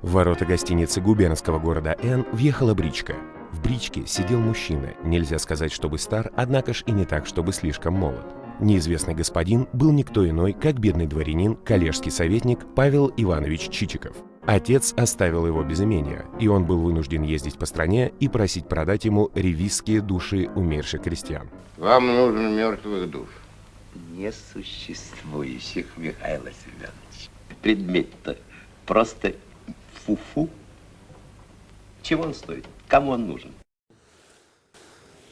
В ворота гостиницы губернского города Н въехала бричка. В бричке сидел мужчина, нельзя сказать, чтобы стар, однако ж и не так, чтобы слишком молод. Неизвестный господин был никто иной, как бедный дворянин, коллежский советник Павел Иванович Чичиков. Отец оставил его без имения, и он был вынужден ездить по стране и просить продать ему ревизские души умерших крестьян. Вам нужен мертвых душ. Несуществующих, Михаил Семенович. Предмет-то просто фу-фу. Чего он стоит? Кому он нужен?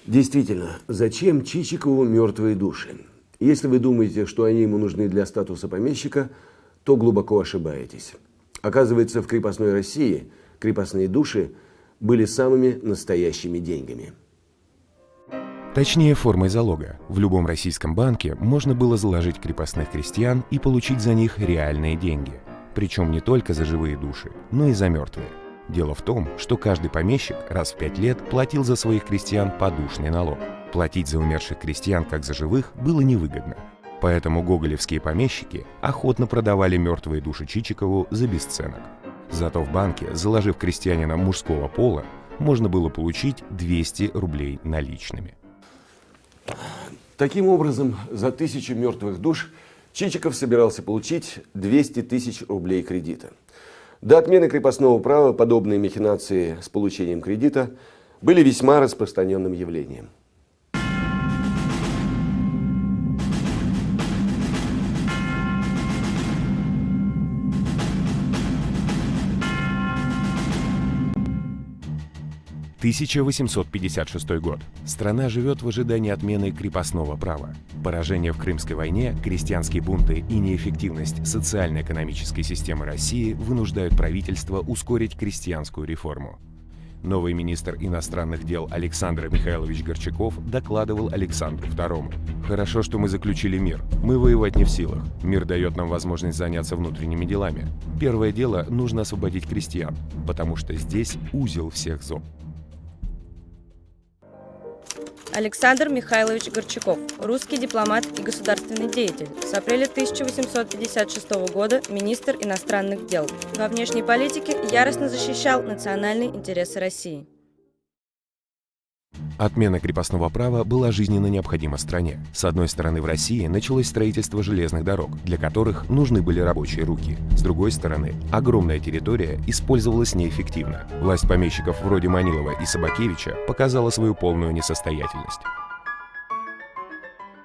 Действительно, зачем Чичикову мертвые души? Если вы думаете, что они ему нужны для статуса помещика, то глубоко ошибаетесь. Оказывается, в крепостной России крепостные души были самыми настоящими деньгами. Точнее, формой залога. В любом российском банке можно было заложить крепостных крестьян и получить за них реальные деньги. Причем не только за живые души, но и за мертвые. Дело в том, что каждый помещик раз в 5 лет платил за своих крестьян подушный налог. Платить за умерших крестьян, как за живых, было невыгодно. Поэтому гоголевские помещики охотно продавали мертвые души Чичикову за бесценок. Зато в банке, заложив крестьянина мужского пола, можно было получить 200 рублей наличными. Таким образом, за 1000 мертвых душ Чичиков собирался получить 200 тысяч рублей кредита. До отмены крепостного права подобные махинации с получением кредита были весьма распространенным явлением. – 1856 год. Страна живет в ожидании отмены крепостного права. Поражение в Крымской войне, крестьянские бунты и неэффективность социально-экономической системы России вынуждают правительство ускорить крестьянскую реформу. Новый министр иностранных дел Александр Михайлович Горчаков докладывал Александру II. «Хорошо, что мы заключили мир. Мы воевать не в силах. Мир дает нам возможность заняться внутренними делами. Первое дело – нужно освободить крестьян, потому что здесь узел всех зол». Александр Михайлович Горчаков, русский дипломат и государственный деятель, с апреля 1856 года министр иностранных дел. Во внешней политике яростно защищал национальные интересы России. Отмена крепостного права была жизненно необходима стране. С одной стороны, в России началось строительство железных дорог, для которых нужны были рабочие руки. С другой стороны, огромная территория использовалась неэффективно. Власть помещиков вроде Манилова и Собакевича показала свою полную несостоятельность.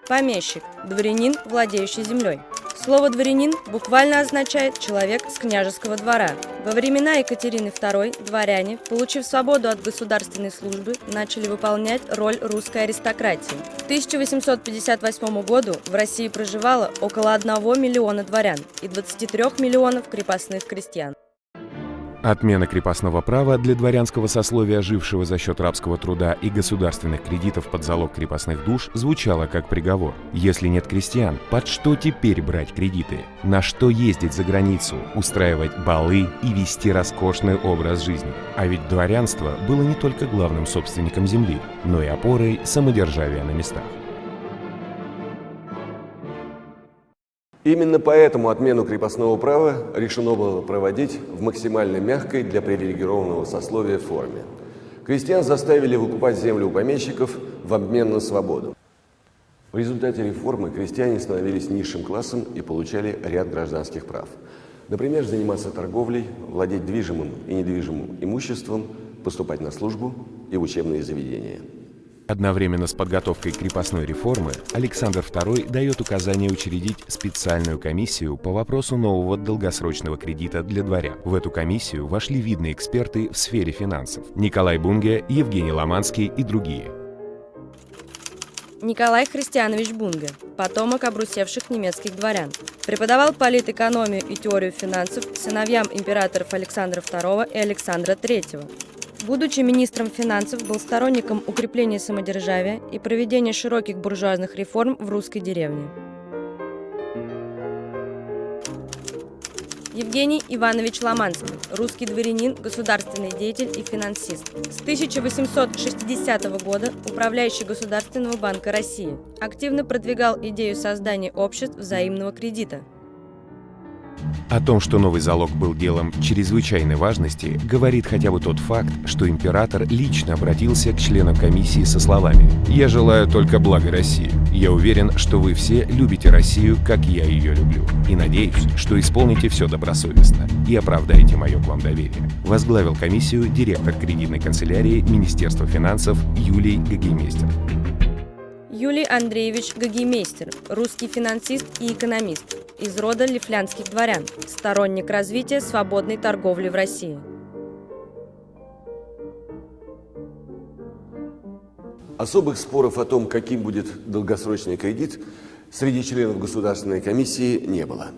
Помещик – дворянин, владеющий землей. Слово «дворянин» буквально означает «человек с княжеского двора». Во времена Екатерины II дворяне, получив свободу от государственной службы, начали выполнять роль русской аристократии. К 1858 году в России проживало около 1 миллиона дворян и 23 миллионов крепостных крестьян. Отмена крепостного права для дворянского сословия, жившего за счет рабского труда и государственных кредитов под залог крепостных душ, звучала как приговор. Если нет крестьян, под что теперь брать кредиты? На что ездить за границу, устраивать балы и вести роскошный образ жизни? А ведь дворянство было не только главным собственником земли, но и опорой самодержавия на местах. Именно поэтому отмену крепостного права решено было проводить в максимально мягкой для привилегированного сословия форме. Крестьян заставили выкупать землю у помещиков в обмен на свободу. В результате реформы крестьяне становились низшим классом и получали ряд гражданских прав. Например, заниматься торговлей, владеть движимым и недвижимым имуществом, поступать на службу и в учебные заведения. Одновременно с подготовкой крепостной реформы Александр II дает указание учредить специальную комиссию по вопросу нового долгосрочного кредита для дворян. В эту комиссию вошли видные эксперты в сфере финансов – Николай Бунге, Евгений Ломанский и другие. Николай Христианович Бунге, потомок обрусевших немецких дворян. Преподавал политэкономию и теорию финансов сыновьям императоров Александра II и Александра III. Будучи министром финансов, был сторонником укрепления самодержавия и проведения широких буржуазных реформ в русской деревне. Евгений Иванович Ломанский, русский дворянин, государственный деятель и финансист. С 1860 года управляющий Государственного банка России. Активно продвигал идею создания обществ взаимного кредита. О том, что новый залог был делом чрезвычайной важности, говорит хотя бы тот факт, что император лично обратился к членам комиссии со словами: «Я желаю только блага России. Я уверен, что вы все любите Россию, как я ее люблю. И надеюсь, что исполните все добросовестно и оправдаете мое к вам доверие». Возглавил комиссию директор кредитной канцелярии Министерства финансов Юлий Гагеймейстер. Юлий Андреевич Гагеймейстер, русский финансист и экономист, из рода лифлянских дворян, сторонник развития свободной торговли в России. Особых споров о том, каким будет долгосрочный кредит, среди членов Государственной комиссии не было.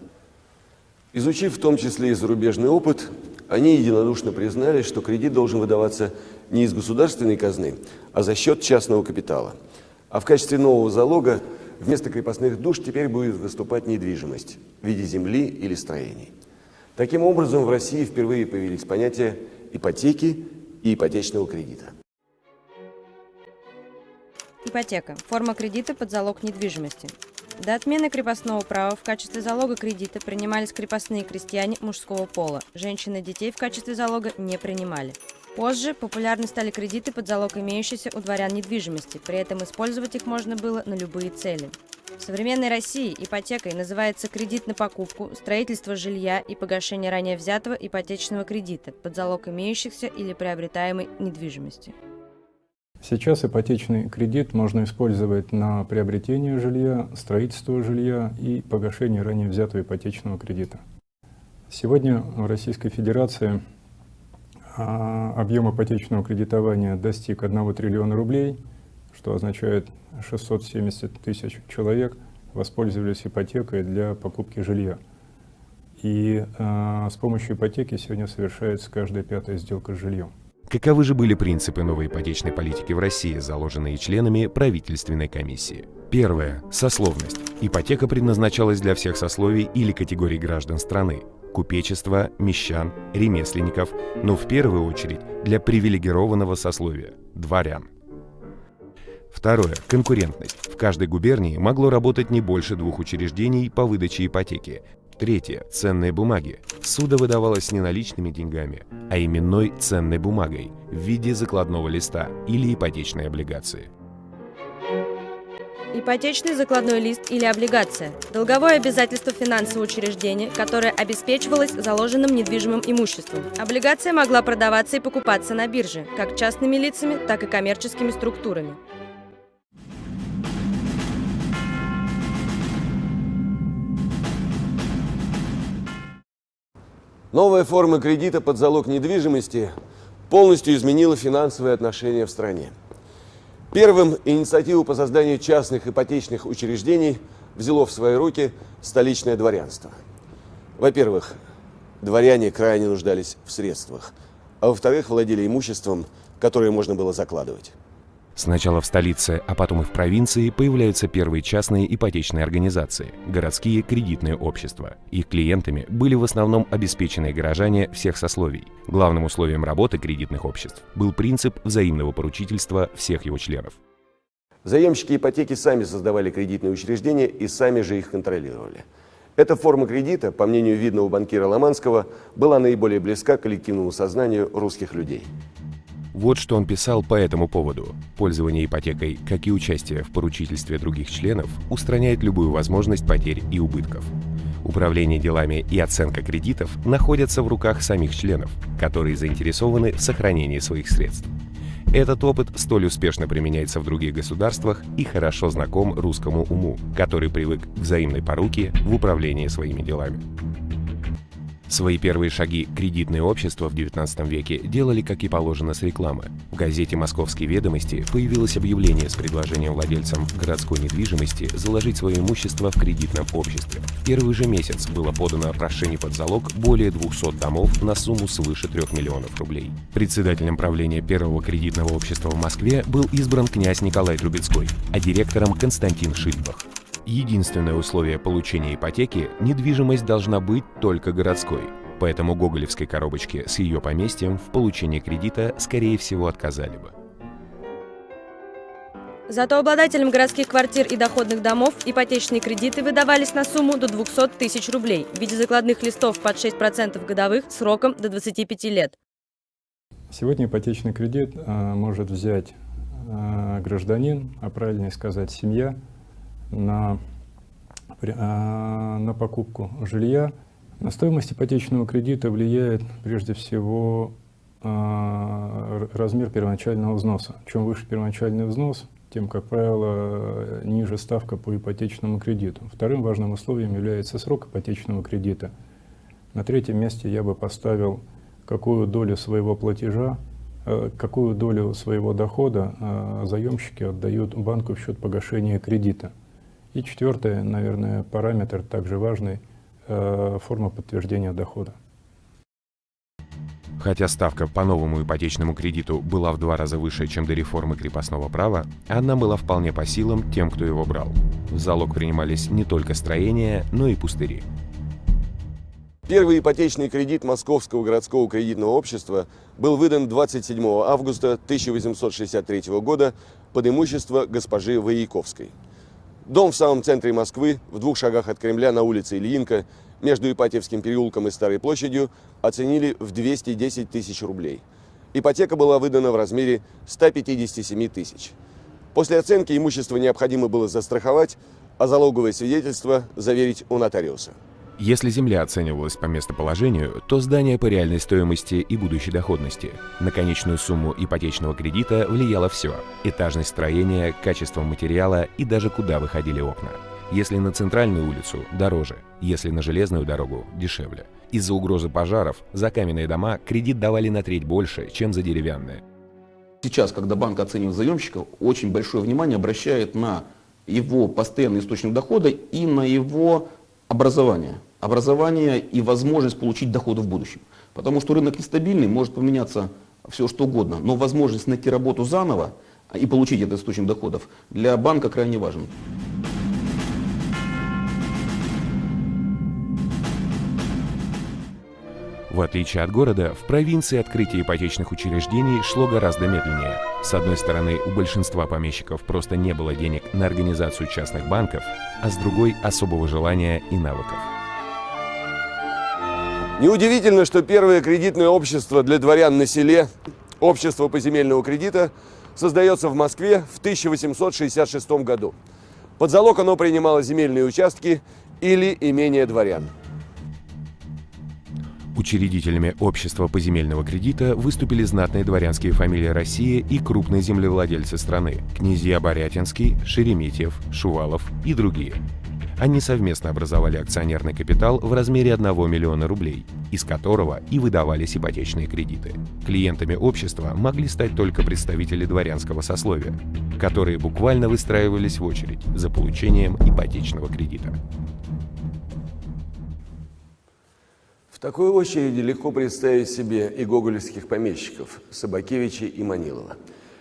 Изучив в том числе и зарубежный опыт, они единодушно признали, что кредит должен выдаваться не из государственной казны, а за счет частного капитала. А в качестве нового залога вместо крепостных душ теперь будет выступать недвижимость в виде земли или строений. Таким образом, в России впервые появились понятия ипотеки и ипотечного кредита. Ипотека – форма кредита под залог недвижимости. До отмены крепостного права в качестве залога кредита принимались крепостные крестьяне мужского пола, женщины и детей в качестве залога не принимали. Позже популярны стали кредиты под залог имеющейся у дворян недвижимости, при этом использовать их можно было на любые цели. В современной России ипотекой называется кредит на покупку, строительство жилья и погашение ранее взятого ипотечного кредита под залог имеющихся или приобретаемой недвижимости. Сейчас ипотечный кредит можно использовать на приобретение жилья, строительство жилья и погашение ранее взятого ипотечного кредита. Сегодня в Российской Федерации объем ипотечного кредитования достиг 1 триллиона рублей, что означает 670 тысяч человек воспользовались ипотекой для покупки жилья. И с помощью ипотеки сегодня совершается каждая 5-я сделка с жильем. Каковы же были принципы новой ипотечной политики в России, заложенные членами правительственной комиссии? Первое. Сословность. Ипотека предназначалась для всех сословий или категорий граждан страны: купечества, мещан, ремесленников, но в первую очередь для привилегированного сословия – дворян. Второе. Конкурентность. В каждой губернии могло работать не больше 2 учреждений по выдаче ипотеки. Третье. Ценные бумаги. Ссуда выдавалась не наличными деньгами, а именной ценной бумагой в виде закладного листа или ипотечной облигации. Ипотечный закладной лист или облигация – долговое обязательство финансового учреждения, которое обеспечивалось заложенным недвижимым имуществом. Облигация могла продаваться и покупаться на бирже, как частными лицами, так и коммерческими структурами. Новая форма кредита под залог недвижимости полностью изменила финансовые отношения в стране. Первым инициативу по созданию частных ипотечных учреждений взяло в свои руки столичное дворянство. Во-первых, дворяне крайне нуждались в средствах, а во-вторых, владели имуществом, которое можно было закладывать. Сначала в столице, а потом и в провинции появляются первые частные ипотечные организации – городские кредитные общества. Их клиентами были в основном обеспеченные горожане всех сословий. Главным условием работы кредитных обществ был принцип взаимного поручительства всех его членов. Заемщики ипотеки сами создавали кредитные учреждения и сами же их контролировали. Эта форма кредита, по мнению видного банкира Ломанского, была наиболее близка к коллективному сознанию русских людей. Вот что он писал по этому поводу. Пользование ипотекой, как и участие в поручительстве других членов, устраняет любую возможность потерь и убытков. Управление делами и оценка кредитов находятся в руках самих членов, которые заинтересованы в сохранении своих средств. Этот опыт столь успешно применяется в других государствах и хорошо знаком русскому уму, который привык к взаимной поруке в управлении своими делами. Свои первые шаги кредитные общества в XIX веке делали, как и положено, с рекламы. В газете «Московские ведомости» появилось объявление с предложением владельцам городской недвижимости заложить свое имущество в кредитном обществе. В первый же месяц было подано прошение под залог более 200 домов на сумму свыше 3 миллионов рублей. Председателем правления первого кредитного общества в Москве был избран князь Николай Трубецкой, а директором Константин Шильдбах. Единственное условие получения ипотеки – недвижимость должна быть только городской. Поэтому гоголевской коробочке с ее поместьем в получении кредита, скорее всего, отказали бы. Зато обладателям городских квартир и доходных домов ипотечные кредиты выдавались на сумму до 200 тысяч рублей в виде закладных листов под 6% годовых сроком до 25 лет. Сегодня ипотечный кредит может взять гражданин, а правильнее сказать семья, на покупку жилья. На стоимость ипотечного кредита влияет прежде всего размер первоначального взноса. Чем выше первоначальный взнос, тем, как правило, ниже ставка по ипотечному кредиту. Вторым важным условием является срок ипотечного кредита. На третьем месте я бы поставил, какую долю своего платежа, какую долю своего дохода заемщики отдают банку в счет погашения кредита. И четвертый, наверное, параметр, также важный, форма подтверждения дохода. Хотя ставка по новому ипотечному кредиту была в 2 раза выше, чем до реформы крепостного права, она была вполне по силам тем, кто его брал. В залог принимались не только строения, но и пустыри. Первый ипотечный кредит Московского городского кредитного общества был выдан 27 августа 1863 года под имущество госпожи Вояковской. Дом в самом центре Москвы, в 2 шагах от Кремля на улице Ильинка, между Ипатьевским переулком и Старой площадью, оценили в 210 тысяч рублей. Ипотека была выдана в размере 157 тысяч. После оценки имущество необходимо было застраховать, а залоговое свидетельство заверить у нотариуса. Если земля оценивалась по местоположению, то здание по реальной стоимости и будущей доходности. На конечную сумму ипотечного кредита влияло все – этажность строения, качество материала и даже куда выходили окна. Если на центральную улицу – дороже, если на железную дорогу – дешевле. Из-за угрозы пожаров за каменные дома кредит давали на треть больше, чем за деревянные. Сейчас, когда банк оценивает заемщика, очень большое внимание обращает на его постоянный источник дохода и на его образование и возможность получить доходы в будущем. Потому что рынок нестабильный, может поменяться все что угодно, но возможность найти работу заново и получить этот источник доходов для банка крайне важен. В отличие от города, в провинции открытие ипотечных учреждений шло гораздо медленнее. С одной стороны, у большинства помещиков просто не было денег на организацию частных банков, а с другой – особого желания и навыков. Неудивительно, что первое кредитное общество для дворян на селе, общество поземельного кредита, создается в Москве в 1866 году. Под залог оно принимало земельные участки или имения дворян. Учредителями общества поземельного кредита выступили знатные дворянские фамилии России и крупные землевладельцы страны – князья Борятинский, Шереметьев, Шувалов и другие. Они совместно образовали акционерный капитал в размере 1 миллиона рублей, из которого и выдавались ипотечные кредиты. Клиентами общества могли стать только представители дворянского сословия, которые буквально выстраивались в очередь за получением ипотечного кредита. В такой очереди легко представить себе и гоголевских помещиков Собакевича и Манилова.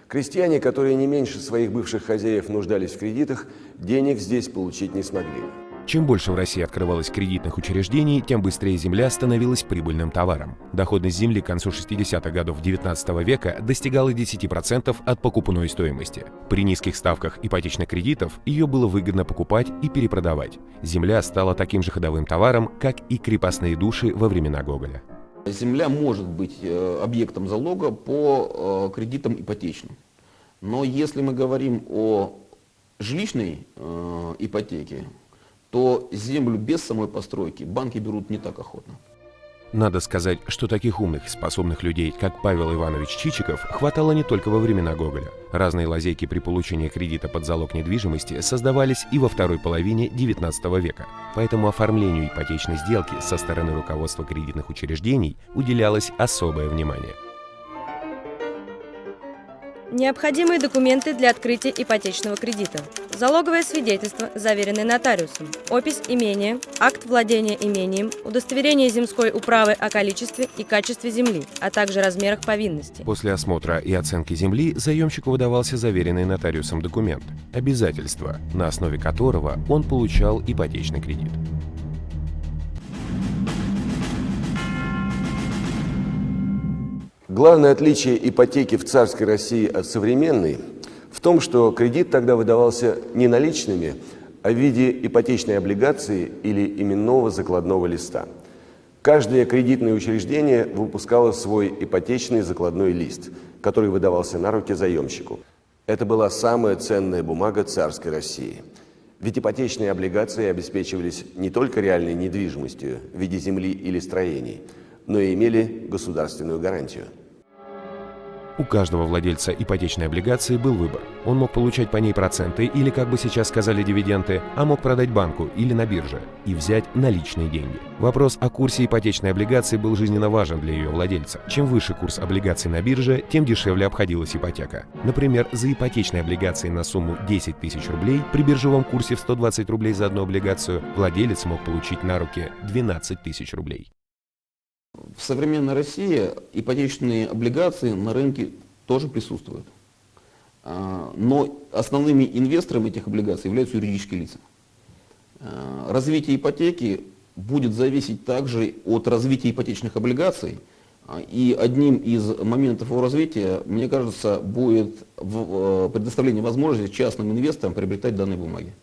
Крестьяне, которые не меньше своих бывших хозяев нуждались в кредитах, денег здесь получить не смогли. Чем больше в России открывалось кредитных учреждений, тем быстрее земля становилась прибыльным товаром. Доходность земли к концу 60-х годов XIX века достигала 10% от покупной стоимости. При низких ставках ипотечных кредитов ее было выгодно покупать и перепродавать. Земля стала таким же ходовым товаром, как и крепостные души во времена Гоголя. Земля может быть объектом залога по кредитам ипотечным. Но если мы говорим о жилищной ипотеке, то землю без самой постройки банки берут не так охотно. Надо сказать, что таких умных и способных людей, как Павел Иванович Чичиков, хватало не только во времена Гоголя. Разные лазейки при получении кредита под залог недвижимости создавались и во второй половине XIX века. Поэтому оформлению ипотечной сделки со стороны руководства кредитных учреждений уделялось особое внимание. Необходимые документы для открытия ипотечного кредита. Залоговое свидетельство, заверенное нотариусом, опись имения, акт владения имением, удостоверение земской управы о количестве и качестве земли, а также размерах повинности. После осмотра и оценки земли заемщику выдавался заверенный нотариусом документ – обязательство, на основе которого он получал ипотечный кредит. Главное отличие ипотеки в царской России от современной в том, что кредит тогда выдавался не наличными, а в виде ипотечной облигации или именного закладного листа. Каждое кредитное учреждение выпускало свой ипотечный закладной лист, который выдавался на руки заемщику. Это была самая ценная бумага царской России. Ведь ипотечные облигации обеспечивались не только реальной недвижимостью в виде земли или строений, но и имели государственную гарантию. У каждого владельца ипотечной облигации был выбор. Он мог получать по ней проценты или, как бы сейчас сказали, дивиденды, а мог продать банку или на бирже и взять наличные деньги. Вопрос о курсе ипотечной облигации был жизненно важен для ее владельца. Чем выше курс облигаций на бирже, тем дешевле обходилась ипотека. Например, за ипотечные облигации на сумму 10 тысяч рублей при биржевом курсе в 120 рублей за одну облигацию владелец мог получить на руки 12 тысяч рублей. В современной России ипотечные облигации на рынке тоже присутствуют. Но основными инвесторами этих облигаций являются юридические лица. Развитие ипотеки будет зависеть также от развития ипотечных облигаций. И одним из моментов его развития, мне кажется, будет предоставление возможности частным инвесторам приобретать данные бумаги.